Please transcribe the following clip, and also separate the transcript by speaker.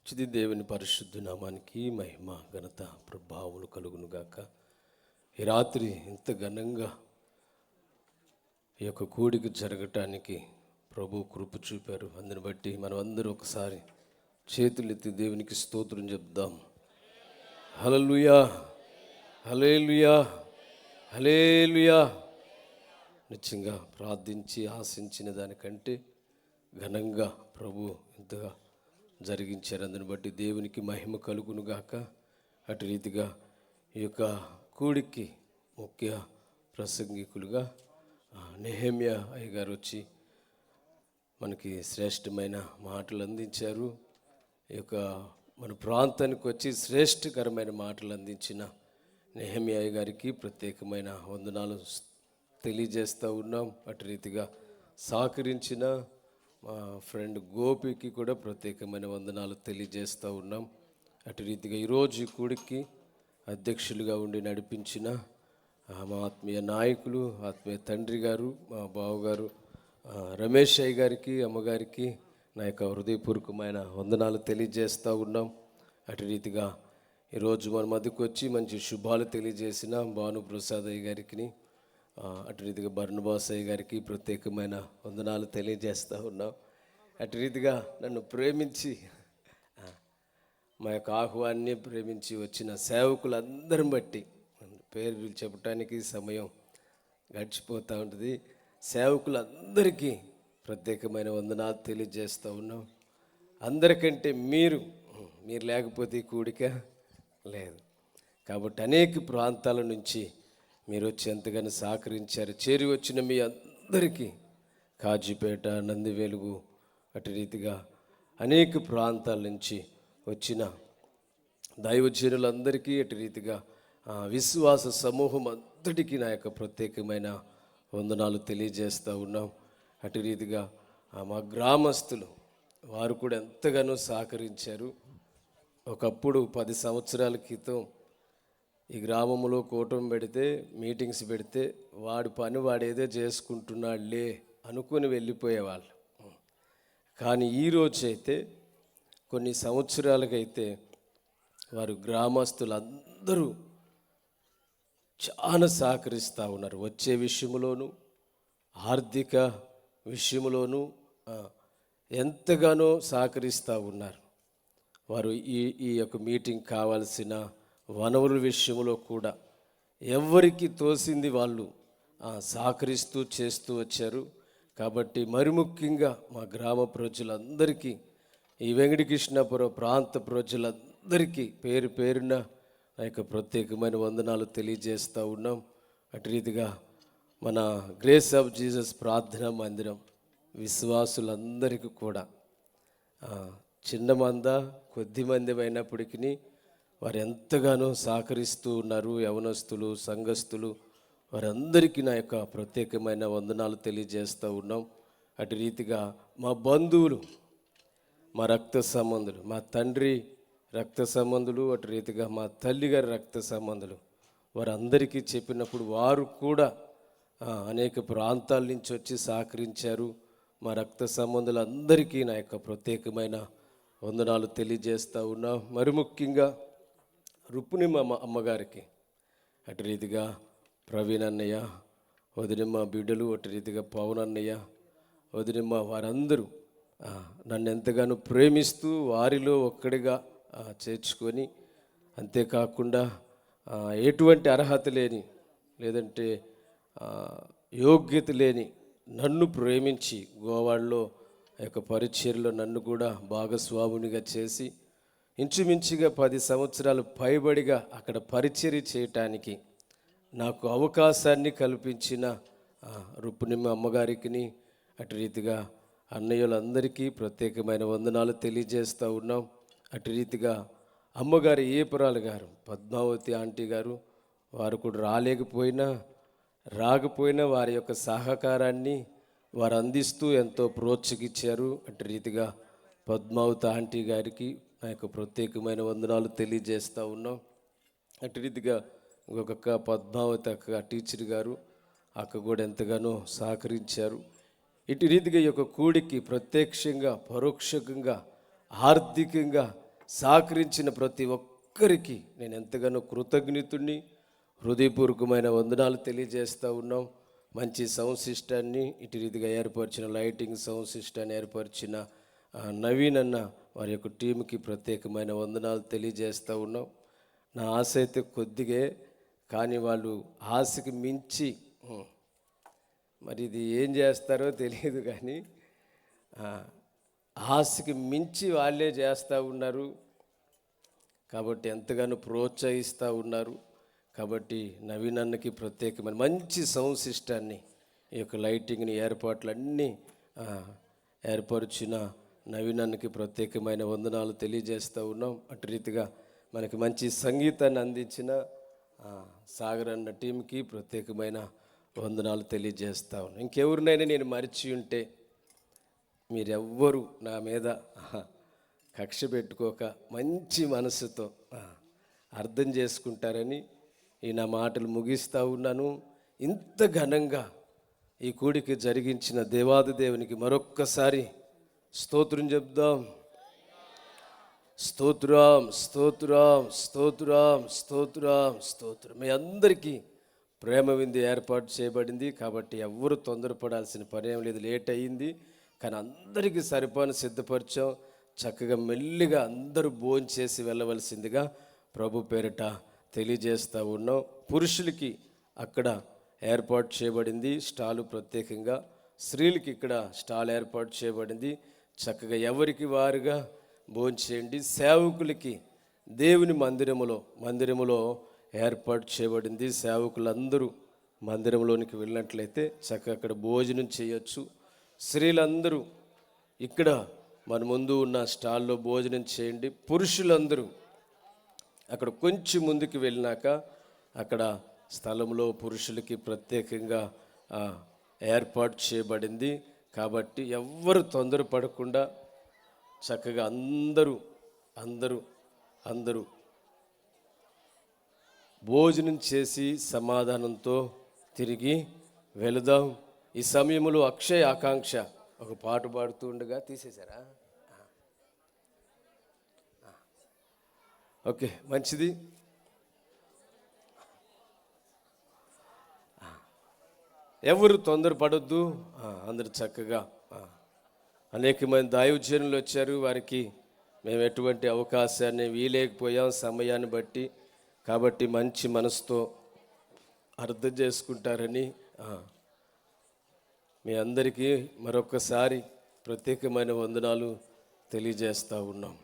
Speaker 1: చిది దేవుని పరిశుద్ధ నామానికి మహిమ ఘనత ప్రభావములు కలుగునుగాక. ఈ రాత్రి ఇంత ఘనంగా ఈ యొక్క కూడిక జరగటానికి ప్రభు కృప చూపారు. అందుని బట్టి మనం అందరూ ఒకసారి చేతులెత్తి దేవునికి స్తోత్రం చెప్దాం. హల్లెలూయా, హల్లెలూయా, హల్లెలూయా. నిత్యంగా ప్రార్థించి ఆశించిన దానికంటే ఘనంగా ప్రభు ఇంతగా జరిగించారు. అందుని బట్టి దేవునికి మహిమ కలుగునుగాక. అటు రీతిగా ఈ యొక్క కూడికి ముఖ్య ప్రసంగికులుగా నెహెమ్యా అయ్యగారు వచ్చి మనకి శ్రేష్టమైన మాటలు అందించారు. ఈ యొక్క మన ప్రాంతానికి వచ్చి శ్రేష్టకరమైన మాటలు అందించిన నెహెమ్యా అయ్యగారికి ప్రత్యేకమైన వందనాలు తెలియజేస్తూ ఉన్నాం. అటు రీతిగా సహకరించిన మా ఫ్రెండ్ గోపికి కూడా ప్రత్యేకమైన వందనాలు తెలియజేస్తూ ఉన్నాం. అటు రీతిగా ఈరోజు కూడికి అధ్యక్షులుగా ఉండి నడిపించిన మా ఆత్మీయ నాయకులు, ఆత్మీయ తండ్రి గారు, మా బావగారు రమేష్ అయ్య గారికి, అమ్మగారికి నా యొక్క హృదయపూర్వకమైన వందనాలు తెలియజేస్తూ ఉన్నాం. అటు రీతిగా ఈరోజు మన మధ్యకు వచ్చి మంచి శుభాలు తెలియజేసిన భానుప్రసాద్ అయ్య గారికి, అటు రీతిగా బర్నబాస్ అయ్య గారికి ప్రత్యేకమైన వందనాలు తెలియజేస్తూ ఉన్నాం. అటు రీతిగా నన్ను ప్రేమించి మా యొక్క ఆహ్వాన్ని ప్రేమించి వచ్చిన సేవకులందరిని బట్టి పేర్లు చెప్పడానికి సమయం గడిచిపోతూ ఉంటుంది. సేవకులందరికీ ప్రత్యేకమైన వందనాలు తెలియజేస్తూ ఉన్నాం. అందరికంటే మీరు లేకపోతే ఈ కూడిక లేదు. కాబట్టి అనేక ప్రాంతాల నుంచి మీరు వచ్చి ఎంతగానో సహకరించారు. చేరి వచ్చిన మీ అందరికీ కాజీపేట, నందివెలుగు, అటు రీతిగా అనేక ప్రాంతాల నుంచి వచ్చిన దైవజనులందరికీ, అటు రీతిగా విశ్వాస సమూహం అంతటికీ నా యొక్క ప్రత్యేకమైన వందనాలు తెలియజేస్తూ ఉన్నాం. అటు రీతిగా మా గ్రామస్తులు వారు కూడా ఎంతగానో సహకరించారు. ఒకప్పుడు 10 సంవత్సరాల క్రితం ఈ గ్రామంలో కూటమి పెడితే, మీటింగ్స్ పెడితే వాడి పని వాడేదో చేసుకుంటున్నాడులే అనుకుని వెళ్ళిపోయేవాళ్ళు. కానీ ఈరోజు అయితే కొన్ని సంవత్సరాలకైతే వారు గ్రామస్తులందరూ చాలా సహకరిస్తూ ఉన్నారు. వచ్చే విషయంలోనూ, ఆర్థిక విషయంలోనూ ఎంతగానో సహకరిస్తూ ఉన్నారు. వారు ఈ యొక్క మీటింగ్ కావాల్సిన వనరుల విషయంలో కూడా ఎవరికి తోసింది వాళ్ళు సహకరిస్తూ చేస్తూ వచ్చారు. కాబట్టి మరి ముఖ్యంగా మా గ్రామ ప్రజలందరికీ, ఈ వెంకటకృష్ణాపురం ప్రాంత ప్రజలందరికీ పేరు పేరున ఆ యొక్క ప్రత్యేకమైన వందనాలు తెలియజేస్తూ ఉన్నాం. అటు రీతిగా మన గ్రేస్ ఆఫ్ జీసస్ ప్రార్థనా మందిరం విశ్వాసులందరికీ కూడా చిన్న మంద కొద్ది మంది అయినప్పటికీ వారు ఎంతగానో సహకరిస్తూ ఉన్నారు. యవనస్తులు, సంఘస్థులు వారందరికీ నా యొక్క ప్రత్యేకమైన వందనాలు తెలియజేస్తూ ఉన్నాం. అటు రీతిగా మా బంధువులు, మా రక్త సంబంధులు, మా తండ్రి రక్త సంబంధులు, అటు రీతిగా మా తల్లిగారి రక్త సంబంధులు వారందరికీ చెప్పినప్పుడు వారు కూడా అనేక ప్రాంతాల నుంచి వచ్చి సహకరించారు. మా రక్త సంబంధులందరికీ నా యొక్క ప్రత్యేకమైన వందనాలు తెలియజేస్తూ ఉన్నాం. మరి ముఖ్యంగా రుక్మిణి అమ్మగారికి, అటు రీతిగా ప్రవీణ్ అన్నయ్య, వదినమ్మ బిడ్డలు, అటు రీతిగా పవన్ అన్నయ్య, వదినమ్మ వారందరూ నన్ను ఎంతగానో ప్రేమిస్తూ వారిలో ఒక్కడిగా చేర్చుకొని, అంతేకాకుండా ఎటువంటి అర్హత లేని, లేదంటే యోగ్యత లేని నన్ను ప్రేమించి గోవాడలో ఆ యొక్క పరిచర్యలో నన్ను కూడా భాగస్వామునిగా చేసి ఇంచుమించుగా 10 సంవత్సరాలు పైబడిగా అక్కడ పరిచర్య చేయటానికి నాకు అవకాశాన్ని కల్పించిన రుక్మిణి అమ్మగారికి, అటు రీతిగా అన్నయ్యలందరికీ ప్రత్యేకమైన వందనాలు తెలియజేస్తూ ఉన్నాం. అటు రీతిగా అమ్మగారు ఏపురాలు గారు, పద్మావతి ఆంటీ గారు, వారు కూడా రాకపోయినా వారి యొక్క సహకారాన్ని వారు అందిస్తూ ఎంతో ప్రోత్సహించారు. అటు రీతిగా పద్మావతి ఆంటీ గారికి నా యొక్క ప్రత్యేకమైన వందనాలు తెలియజేస్తూ ఉన్నాం. అటు రీతిగా ఇంకొక పద్మావతి అక్క టీచర్ గారు, అక్క కూడా ఎంతగానో సహకరించారు. ఇటు రీతిగా ఈ యొక్క కూడికి ప్రత్యక్షంగా, పరోక్షంగా, ఆర్థికంగా సహకరించిన ప్రతి ఒక్కరికి నేను ఎంతగానో కృతజ్ఞతుడిని, హృదయపూర్వకమైన వందనాలు తెలియజేస్తూ ఉన్నాం. మంచి సౌండ్ సిస్టాన్ని ఇటు రీతిగా ఏర్పరిచిన, లైటింగ్ సౌండ్ సిస్టాన్ని ఏర్పరిచిన నవీన్ అన్న వారి యొక్క టీంకి ప్రత్యేకమైన వందనాలు తెలియజేస్తూ ఉన్నాం. నా ఆశ అయితే కొద్దిగే, కానీ వాళ్ళు ఆశకి మించి మరి ఇది ఏం చేస్తారో తెలియదు, కానీ ఆశకి మించి వాళ్ళే చేస్తూ ఉన్నారు. కాబట్టి ఎంతగానో ప్రోత్సహిస్తూ ఉన్నారు. కాబట్టి నవీన్ అన్నకి ప్రత్యేకమైన మంచి సౌండ్ సిస్టాన్ని, ఈ యొక్క లైటింగ్ని ఏర్పాట్లన్నీ ఏర్పరిచిన నవీన్ అన్నకి ప్రత్యేకమైన వందనాలు తెలియజేస్తూ ఉన్నాం. అటు రీతిగా మనకి మంచి సంగీతాన్ని అందించిన సాగర్ అన్న టీంకి ప్రత్యేకమైన వందనాలు తెలియజేస్తూ ఉన్నాం. ఇంకెవరినైనా నేను మరిచి ఉంటే మీరెవ్వరూ నా మీద కక్ష పెట్టుకోక మంచి మనసుతో అర్థం చేసుకుంటారని ఈ నా మాటలు ముగిస్తూ ఉన్నాను. ఇంత ఘనంగా ఈ కూడిక జరిగించిన దేవాది దేవునికి మరొక్కసారి స్తోత్రం చెప్దాం. స్తోత్రం, స్తోత్రం, స్తోత్రం, స్తోత్రం, స్తోత్రం. మీ అందరికీ ప్రేమ విందు ఏర్పాటు చేయబడింది. కాబట్టి ఎవ్వరూ తొందరపడాల్సిన పని ఏం లేదు. లేట్ అయ్యింది, కానీ అందరికీ సరిపోని సిద్ధపరిచాం. చక్కగా మెల్లిగా అందరూ భోంచేసి వెళ్ళవలసిందిగా ప్రభు పేరిట తెలియజేస్తూ ఉన్నాం. పురుషులకి అక్కడ ఏర్పాటు చేయబడింది స్టాలు ప్రత్యేకంగా, స్త్రీలకి ఇక్కడ స్టాల్ ఏర్పాటు చేయబడింది. చక్కగా ఎవరికి వారుగా భోంచేయండి. సేవకులకి దేవుని మందిరములో ఏర్పాటు చేయబడింది. సేవకులందరూ మందిరంలోనికి వెళ్ళినట్లయితే చక్కగా అక్కడ భోజనం చేయొచ్చు. స్త్రీలందరూ ఇక్కడ మన ముందు ఉన్న స్టాల్లో భోజనం చేయండి. పురుషులందరూ అక్కడ కొంచెం ముందుకు వెళ్ళినాక అక్కడ స్థలంలో పురుషులకి ప్రత్యేకంగా ఏర్పాటు చేయబడింది. కాబట్టి ఎవ్వరు తొందరపడకుండా చక్కగా అందరూ భోజనం చేసి సమాధానంతో తిరిగి వెళదాం. ఈ సమయంలో అక్షయ ఆకాంక్ష ఒక పాట పాడుతూ ఉండగా తీసేశారా? ఓకే, మంచిది. ఎవరు తొందరపడొద్దు. అందరు చక్కగా అనేక మంది దైవజనులు వచ్చారు. వారికి మేము ఎటువంటి అవకాశాన్ని వీలేకపోయాం సమయాన్ని బట్టి. కాబట్టి మంచి మనసుతో అర్థం చేసుకుంటారని మీ అందరికీ మరొకసారి ప్రత్యేకమైన వందనాలు తెలియజేస్తూ ఉన్నాం.